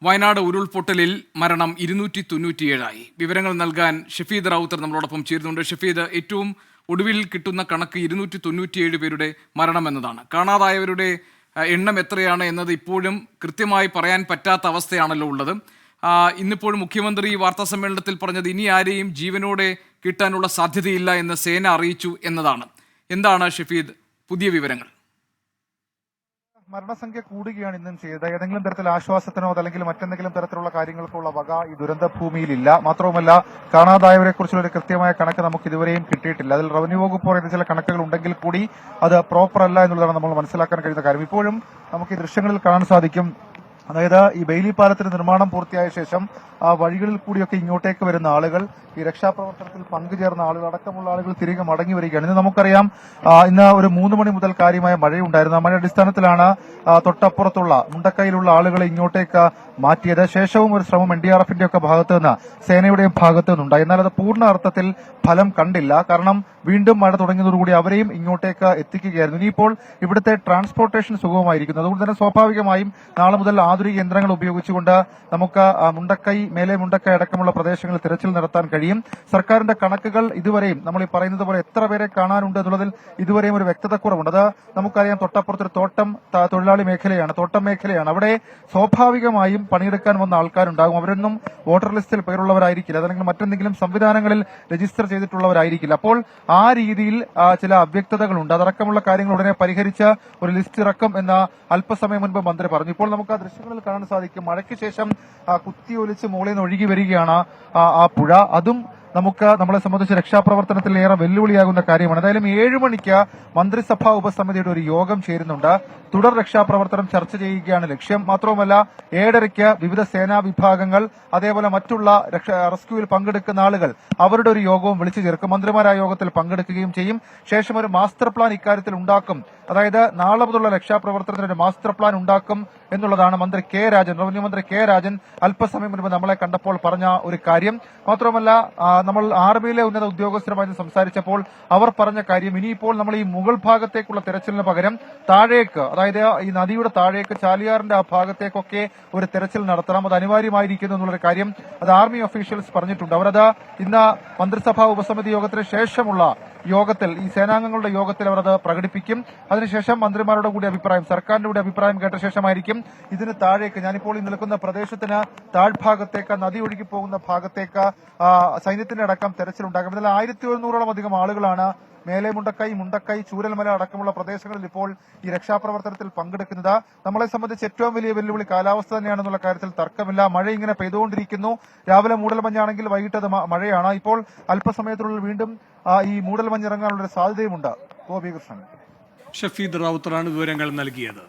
വയനാട് ഉരുൾപൊട്ടലിൽ മരണം 297ആയി. വിവരങ്ങൾ നൽകാൻ ഷഫീദ് റാവുത്തർ നമ്മളോടൊപ്പം ചേരുന്നുണ്ട്. ഷഫീദ്, ഏറ്റവും ഒടുവിൽ കിട്ടുന്ന കണക്ക് 297 പേരുടെ മരണം എന്നതാണ്. കാണാതായവരുടെ എണ്ണം എത്രയാണ് എന്നത് ഇപ്പോഴും കൃത്യമായി പറയാൻ പറ്റാത്ത അവസ്ഥയാണല്ലോ ഉള്ളത്. ഇന്നിപ്പോഴും മുഖ്യമന്ത്രി വാർത്താ സമ്മേളനത്തിൽ പറഞ്ഞത് ഇനി ആരെയും ജീവനോടെ കിട്ടാനുള്ള സാധ്യതയില്ല എന്ന് സേന അറിയിച്ചു എന്നതാണ്. എന്താണ് ഷഫീദ് പുതിയ വിവരങ്ങൾ? മരണസംഖ്യ കൂടുകയാണ് ഇന്നും ചെയ്തത്. ഏതെങ്കിലും തരത്തിൽ ആശ്വാസത്തിനോ അല്ലെങ്കിൽ മറ്റെന്തെങ്കിലും തരത്തിലുള്ള കാര്യങ്ങൾക്കുള്ള വക ഈ ദുരന്ത ഭൂമിയിലില്ല. മാത്രവുമല്ല, കാണാതായവരെ കുറിച്ചുള്ള ഒരു കൃത്യമായ കണക്ക് നമുക്ക് ഇതുവരെയും കിട്ടിയിട്ടില്ല. അതിൽ റവന്യൂ വകുപ്പ് പറയുന്ന ചില കണക്കുകൾ ഉണ്ടെങ്കിൽ കൂടി അത് പ്രോപ്പർ അല്ല എന്നുള്ളതാണ് നമ്മൾ മനസ്സിലാക്കാൻ കഴിയുന്ന കാര്യം. ഇപ്പോഴും നമുക്ക് ഈ ദൃശ്യങ്ങളിൽ കാണാൻ സാധിക്കും. അതായത് ഈ ബെയിലി പാലത്തിന്റെ നിർമ്മാണം പൂർത്തിയായ ശേഷം ആ വഴികളിൽ കൂടിയൊക്കെ ഇങ്ങോട്ടേക്ക് വരുന്ന ആളുകൾ, ഈ രക്ഷാപ്രവർത്തനത്തിൽ പങ്കുചേർന്ന ആളുകൾ അടക്കമുള്ള ആളുകൾ തിരികെ മടങ്ങി വരികയാണ്. ഇന്ന് നമുക്കറിയാം, ഇന്ന് ഒരു 3 മണി മുതൽ കാര്യമായ മഴയുണ്ടായിരുന്നു. ആ മഴ അടിസ്ഥാനത്തിലാണ് തൊട്ടപ്പുറത്തുള്ള മുണ്ടക്കൈയിലുള്ള ആളുകളെ ഇങ്ങോട്ടേക്ക് മാറ്റിയത്. ശേഷവും ഒരു ശ്രമം NDRFന്റെ ഒക്കെ ഭാഗത്തു നിന്ന്, സേനയുടെയും ഭാഗത്തു നിന്നുണ്ടായി. എന്നാൽ അത് പൂർണ്ണ അർത്ഥത്തിൽ ഫലം കണ്ടില്ല. കാരണം വീണ്ടും മഴ തുടങ്ങിയതോടുകൂടി അവരെയും ഇങ്ങോട്ടേക്ക് എത്തിക്കുകയായിരുന്നു. ഇനിയിപ്പോൾ ഇവിടുത്തെ ട്രാൻസ്പോർട്ടേഷൻ സുഗമമായിരിക്കുന്നു. അതുകൊണ്ട് തന്നെ സ്വാഭാവികമായും നാളെ മുതൽ ആധുനിക യന്ത്രങ്ങൾ ഉപയോഗിച്ചുകൊണ്ട് നമുക്ക് മുണ്ടക്കൈ, മേലെ മുണ്ടക്കൈ അടക്കമുള്ള പ്രദേശങ്ങളിൽ തിരച്ചിൽ നടത്താൻ കഴിയും. സർക്കാരിന്റെ കണക്കുകൾ ഇതുവരെയും നമ്മൾ ഈ പറയുന്നത് പോലെ എത്ര പേരെ കാണാനുണ്ട് എന്നുള്ളതിൽ ഇതുവരെയും ഒരു വ്യക്തതക്കുറവുണ്ട്. അത് നമുക്കറിയാം. തൊട്ടപ്പുറത്തൊരു തോട്ടം തൊഴിലാളി മേഖലയാണ്, തോട്ടം മേഖലയാണ്. അവിടെ സ്വാഭാവികമായും പണിയെടുക്കാൻ വന്ന ആൾക്കാരുണ്ടാകും. അവരൊന്നും വോട്ടർ ലിസ്റ്റിൽ പേരുള്ളവരായിരിക്കില്ല, അതല്ലെങ്കിൽ മറ്റെന്തെങ്കിലും സംവിധാനങ്ങളിൽ രജിസ്റ്റർ ചെയ്തിട്ടുള്ളവരായിരിക്കില്ല. അപ്പോൾ ആ രീതിയിൽ ചില അവ്യക്തതകളുണ്ട്. അതടക്കമുള്ള കാര്യങ്ങൾ ഉടനെ പരിഹരിച്ച ഒരു ലിസ്റ്റ് ഇറക്കും എന്ന് അല്പസമയം മുൻപ് മന്ത്രി പറഞ്ഞു. ഇപ്പോൾ നമുക്ക് ആ ദൃശ്യങ്ങളിൽ കാണാൻ സാധിക്കും. മഴയ്ക്ക് ശേഷം കുത്തിയൊലിച്ച് മുകളിൽ നിന്ന് ഒഴുകി വരികയാണ് ആ പുഴ. അതും നമ്മളെ സംബന്ധിച്ച് രക്ഷാപ്രവർത്തനത്തിൽ ഏറെ വെല്ലുവിളിയാകുന്ന കാര്യമാണ്. എന്തായാലും 7 മണിക്ക് മന്ത്രിസഭാ ഉപസമിതിയുടെ ഒരു യോഗം ചേരുന്നുണ്ട്. തുടർ രക്ഷാപ്രവർത്തനം ചർച്ച ചെയ്യുകയാണ് ലക്ഷ്യം. മാത്രവുമല്ല, 7:30 വിവിധ സേനാ വിഭാഗങ്ങൾ, അതേപോലെ മറ്റുള്ള റെസ്ക്യൂവിൽ പങ്കെടുക്കുന്ന ആളുകൾ, അവരുടെ ഒരു യോഗവും വിളിച്ചു ചേർക്കും. മന്ത്രിമാർ ആ യോഗത്തിൽ പങ്കെടുക്കുകയും ചെയ്യും. ശേഷം ഒരു മാസ്റ്റർ പ്ലാൻ ഇക്കാര്യത്തിൽ ഉണ്ടാക്കും. അതായത് നാളെ മുതലുള്ള രക്ഷാപ്രവർത്തനത്തിന് ഒരു മാസ്റ്റർ പ്ലാൻ ഉണ്ടാക്കും എന്നുള്ളതാണ് മന്ത്രി കെ രാജൻ, റവന്യൂ മന്ത്രി കെ രാജൻ അല്പസമയം മുൻപ് നമ്മളെ കണ്ടപ്പോൾ പറഞ്ഞ ഒരു കാര്യം. മാത്രമല്ല, നമ്മൾ ആർമിയിലെ ഉന്നത ഉദ്യോഗസ്ഥരുമായി സംസാരിച്ചപ്പോൾ അവർ പറഞ്ഞ കാര്യം, ഇനിയിപ്പോൾ നമ്മൾ ഈ മുകൾ ഭാഗത്തേക്കുള്ള തെരച്ചിലിന് പകരം താഴേക്ക്, അതായത് ഈ നദിയുടെ താഴേക്ക് ചാലിയാറിന്റെ ആ ഭാഗത്തേക്കൊക്കെ ഒരു തെരച്ചിൽ നടത്തണം. അത് അനിവാര്യമായിരിക്കുന്നു എന്നുള്ളൊരു കാര്യം അത് ആർമി ഒഫീഷ്യൽസ് പറഞ്ഞിട്ടുണ്ട്. അവരത് ഇന്ന് മന്ത്രിസഭാ ഉപസമിതി യോഗത്തിന് ശേഷമുള്ള യോഗത്തിൽ, ഈ സേനാംഗങ്ങളുടെ യോഗത്തിൽ അവർ അത് പ്രകടിപ്പിക്കും. അതിനുശേഷം മന്ത്രിമാരുടെ കൂടി അഭിപ്രായം, സർക്കാരിന്റെ കൂടി അഭിപ്രായം കേട്ട ശേഷമായിരിക്കും ഇതിന് താഴേക്ക്, ഞാനിപ്പോൾ ഈ നിൽക്കുന്ന പ്രദേശത്തിന് താഴ്ഭാഗത്തേക്ക്, നദി ഒഴുകി പോകുന്ന ഭാഗത്തേക്ക് സൈന്യത്തിന്റെ അടക്കം തെരച്ചിലുണ്ടാകും. ഇതിൽ 1100ഓളം അധികം ആളുകളാണ് മേലെ മുണ്ടക്കൈ, ചൂരൽമല അടക്കമുള്ള പ്രദേശങ്ങളിൽ ഇപ്പോൾ ഈ രക്ഷാപ്രവർത്തനത്തിൽ പങ്കെടുക്കുന്നത്. നമ്മളെ സംബന്ധിച്ച് ഏറ്റവും വലിയ വെല്ലുവിളി കാലാവസ്ഥ തന്നെയാണെന്നുള്ള കാര്യത്തിൽ തർക്കമില്ല. മഴ ഇങ്ങനെ പെയ്തുകൊണ്ടിരിക്കുന്നു. രാവിലെ മൂടൽമഞ്ഞാണെങ്കിൽ വൈകിട്ട് അത് മഴയാണ്. ഇപ്പോൾ അല്പസമയത്തിനുള്ളിൽ വീണ്ടും ഈ മൂടൽമഞ്ഞിറങ്ങാനുള്ള സാധ്യതയുമുണ്ട്. ഗോപികൃഷ്ണൻ. ഷഫീദ് റാവുത്തറാണ് വിവരങ്ങൾ നൽകിയത്.